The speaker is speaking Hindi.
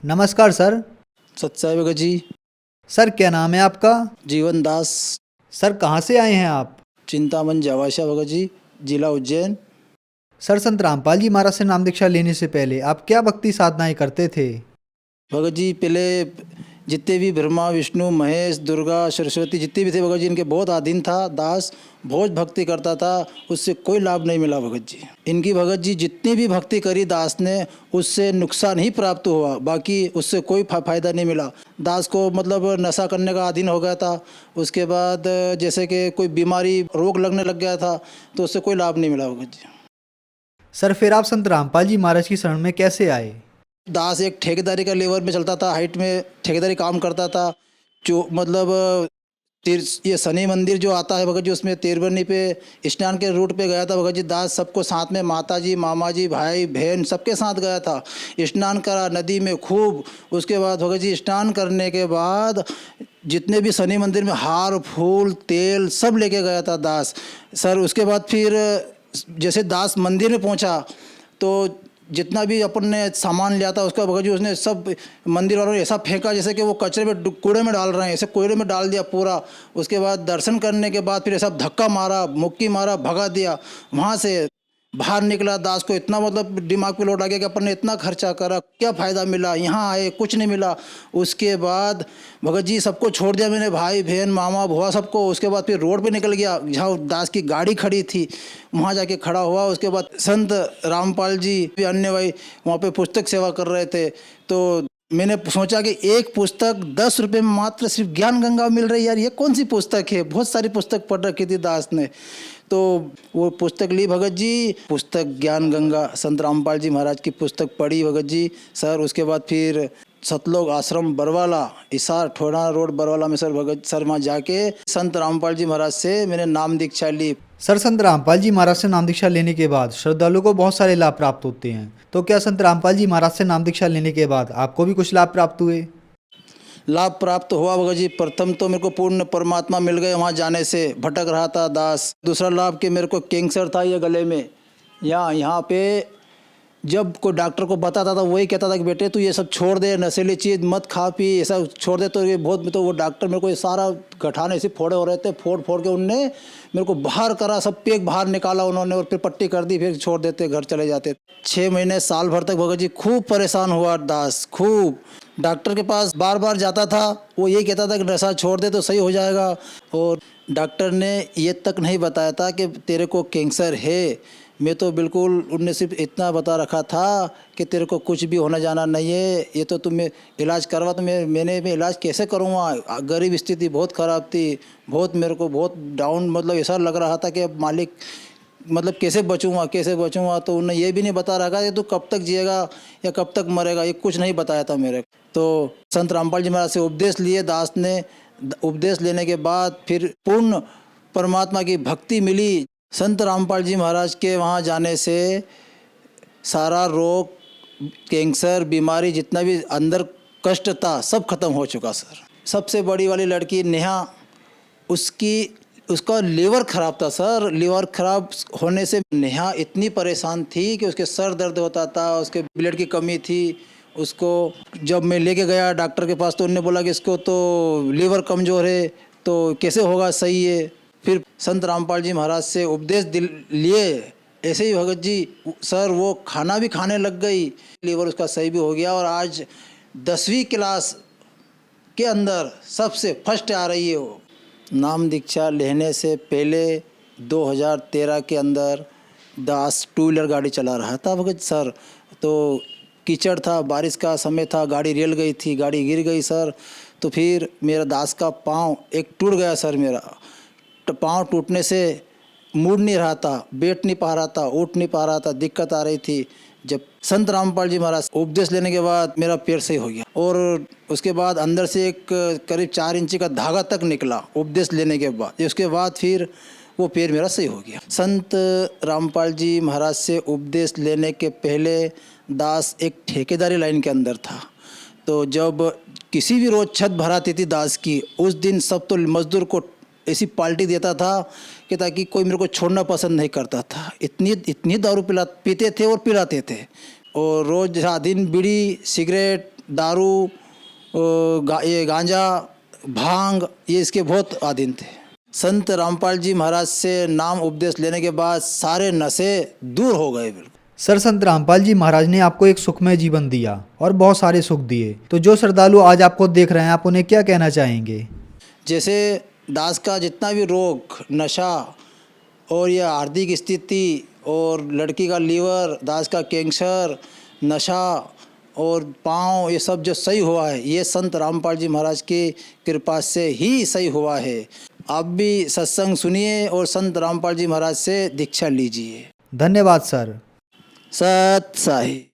नमस्कार सर। सत्साई भगत जी। सर क्या नाम है आपका? जीवन दास। सर कहाँ से आए हैं आप? चिंतामन जवाशा भगत जी, जिला उज्जैन। सर संत रामपाल जी महाराज से नाम दीक्षा लेने से पहले आप क्या भक्ति साधनाएं करते थे? भगत जी पहले जितने भी ब्रह्मा विष्णु महेश दुर्गा सरस्वती जितने भी थे भगत जी, इनके बहुत अधीन था। दास बहुत भक्ति करता था, उससे कोई लाभ नहीं मिला भगत जी। इनकी भगत जी जितनी भी भक्ति करी दास ने, उससे नुकसान ही प्राप्त हुआ, बाकी उससे कोई फायदा नहीं मिला। दास को मतलब नशा करने का अधीन हो गया था। उसके बाद जैसे कि कोई बीमारी रोग लगने लग गया था, तो उससे कोई लाभ नहीं मिला भगत जी। सर फिर आप संत रामपाल जी महाराज की शरण में कैसे आए? दास एक ठेकेदारी का लेवर में चलता था, हाइट में ठेकेदारी काम करता था। जो मतलब ये शनि मंदिर जो आता है भगत जी, उसमें तिरबनी पे स्नान के रूट पे गया था भगत जी। दास सबको साथ में, माता जी मामा जी भाई बहन सबके साथ गया था। स्नान करा नदी में खूब। उसके बाद भगत जी स्नान करने के बाद जितने भी शनि मंदिर में हार फूल तेल सब लेके गया था दास। सर उसके बाद फिर जैसे दास मंदिर में पहुंचा, तो जितना भी अपन ने सामान लिया था उसका भगत जी उसने सब मंदिर वालों ने ऐसा फेंका जैसे कि वो कचरे में कूड़े में डाल रहे हैं, ऐसे कूड़े में डाल दिया पूरा। उसके बाद दर्शन करने के बाद फिर ऐसा धक्का मारा, मुक्की मारा, भगा दिया। वहाँ से बाहर निकला। दास को इतना मतलब दिमाग पे लोड आ गया कि अपन ने इतना खर्चा करा, क्या फ़ायदा मिला, यहाँ आए कुछ नहीं मिला। उसके बाद भगत जी सबको छोड़ दिया मैंने, भाई बहन मामा भुआ सबको। उसके बाद फिर रोड पे निकल गया, जहाँ दास की गाड़ी खड़ी थी वहाँ जाके खड़ा हुआ। उसके बाद संत रामपाल जी भी अन्य भाई वहाँ पे पुस्तक सेवा कर रहे थे, तो मैंने सोचा कि एक पुस्तक 10 रुपये में मात्र सिर्फ ज्ञान गंगा मिल रही है, यार ये कौन सी पुस्तक है। बहुत सारी पुस्तक पढ़ रखी थी दास ने, तो वो पुस्तक ली भगत जी, पुस्तक ज्ञान गंगा संत रामपाल जी महाराज की पुस्तक पढ़ी भगत जी। सर उसके बाद फिर सतलोक आश्रम बरवाला, इसार ठोड़ा रोड बरवाला में सर भगत सर वहाँ जाके संत रामपाल जी महाराज से मैंने नाम दीक्षा ली। सर संत रामपाल जी महाराज से नाम दीक्षा लेने के बाद श्रद्धालुओं को बहुत सारे लाभ प्राप्त होते हैं, तो क्या संत रामपाल जी महाराज से नाम दीक्षा लेने के बाद आपको भी कुछ लाभ प्राप्त हुए? लाभ प्राप्त हुआ भगत जी। प्रथम तो मेरे को पूर्ण परमात्मा मिल गए वहाँ जाने से, भटक रहा था दास। दूसरा लाभ कि मेरे को कैंसर था ये गले में, यहाँ पे जब कोई डॉक्टर को बताता था वही कहता था कि बेटे तू ये सब छोड़ दे, नशीली चीज़ मत खा पी, ये सब छोड़ दे। तो ये बहुत, तो वो डॉक्टर मेरे को ये सारा गठान ऐसे फोड़े हो रहे थे, फोड़ फोड़ के उनने मेरे को बाहर करा, सब पेक बाहर निकाला उन्होंने और फिर पट्टी कर दी, फिर छोड़ देते, घर चले जाते। 6 महीने साल भर तक भगत जी खूब परेशान हुआ दास, खूब। डॉक्टर के पास बार बार जाता था, वो यही कहता था कि नशा छोड़ दे तो सही हो जाएगा। और डॉक्टर ने ये तक नहीं बताया था कि तेरे को कैंसर है। मैं तो बिल्कुल, उनने सिर्फ इतना बता रखा था कि तेरे को कुछ भी होना जाना नहीं है, ये तो तुम्हें इलाज करवा। तो मैं इलाज कैसे करूँगा, गरीब स्थिति बहुत ख़राब थी, बहुत मेरे को बहुत डाउन, मतलब ऐसा लग रहा था कि मालिक मतलब कैसे बचूँगा कैसे बचूँगा। तो उन्होंने ये भी नहीं बता रखा कि तू कब तक जिएगा या कब तक मरेगा, ये कुछ नहीं बताया था मेरे। तो संत रामपाल जी महाराज से उपदेश लिए दास ने। उपदेश लेने के बाद फिर पूर्ण परमात्मा की भक्ति मिली। संत रामपाल जी महाराज के वहाँ जाने से सारा रोग, कैंसर, बीमारी, जितना भी अंदर कष्ट था सब खत्म हो चुका सर। सबसे बड़ी वाली लड़की नेहा, उसका लीवर ख़राब था सर। लीवर ख़राब होने से नेहा इतनी परेशान थी कि उसके सर दर्द होता था, उसके ब्लड की कमी थी। उसको जब मैं लेके गया डॉक्टर के पास, तो उन्होंने बोला कि इसको तो लीवर कमज़ोर है, तो कैसे होगा सही है। फिर संत रामपाल जी महाराज से उपदेश लिए, ऐसे ही भगत जी सर वो खाना भी खाने लग गई, लीवर उसका सही भी हो गया। और आज 10वीं क्लास के अंदर सबसे फर्स्ट आ रही है वो। नाम दीक्षा लेने से पहले 2013 के अंदर दास 2 व्हीलर गाड़ी चला रहा था भगत सर। तो कीचड़ था, बारिश का समय था, गाड़ी रेल गई थी, गाड़ी गिर गई सर। तो फिर मेरा दास का पाँव एक टूट गया सर। मेरा पाँव टूटने से मुड़ नहीं रहा था, बैठ नहीं पा रहा था, उठ नहीं पा रहा था, दिक्कत आ रही थी। जब संत रामपाल जी महाराज उपदेश लेने के बाद मेरा पैर सही हो गया। और उसके बाद अंदर से एक करीब 4 इंची का धागा तक निकला उपदेश लेने के बाद। उसके बाद फिर वो पैर मेरा सही हो गया। संत रामपाल जी महाराज से उपदेश लेने के पहले दास एक ठेकेदारी लाइन के अंदर था। तो जब किसी भी रोज़ छत भराती थी दास की, उस दिन सब तो मजदूर को ऐसी पार्टी देता था कि ताकि कोई मेरे को छोड़ना पसंद नहीं करता था। इतनी दारू पीते थे और पिलाते थे। और रोज़ दिन बीड़ी सिगरेट दारू ये गांजा भांग ये इसके बहुत आदीन थे। संत रामपाल जी महाराज से नाम उपदेश लेने के बाद सारे नशे दूर हो गए बिल्कुल। सर, संत रामपाल जी महाराज ने आपको एक सुखमय जीवन दिया और बहुत सारे सुख दिए, तो जो श्रद्धालु आज आपको देख रहे हैं आप उन्हें क्या कहना चाहेंगे? जैसे दास का जितना भी रोग, नशा और यह आर्थिक स्थिति और लड़की का लीवर, दास का कैंसर, नशा और पाँव, ये सब जो सही हुआ है ये संत रामपाल जी महाराज की कृपा से ही सही हुआ है। आप भी सत्संग सुनिए और संत रामपाल जी महाराज से दीक्षा लीजिए। धन्यवाद सर। सत साई।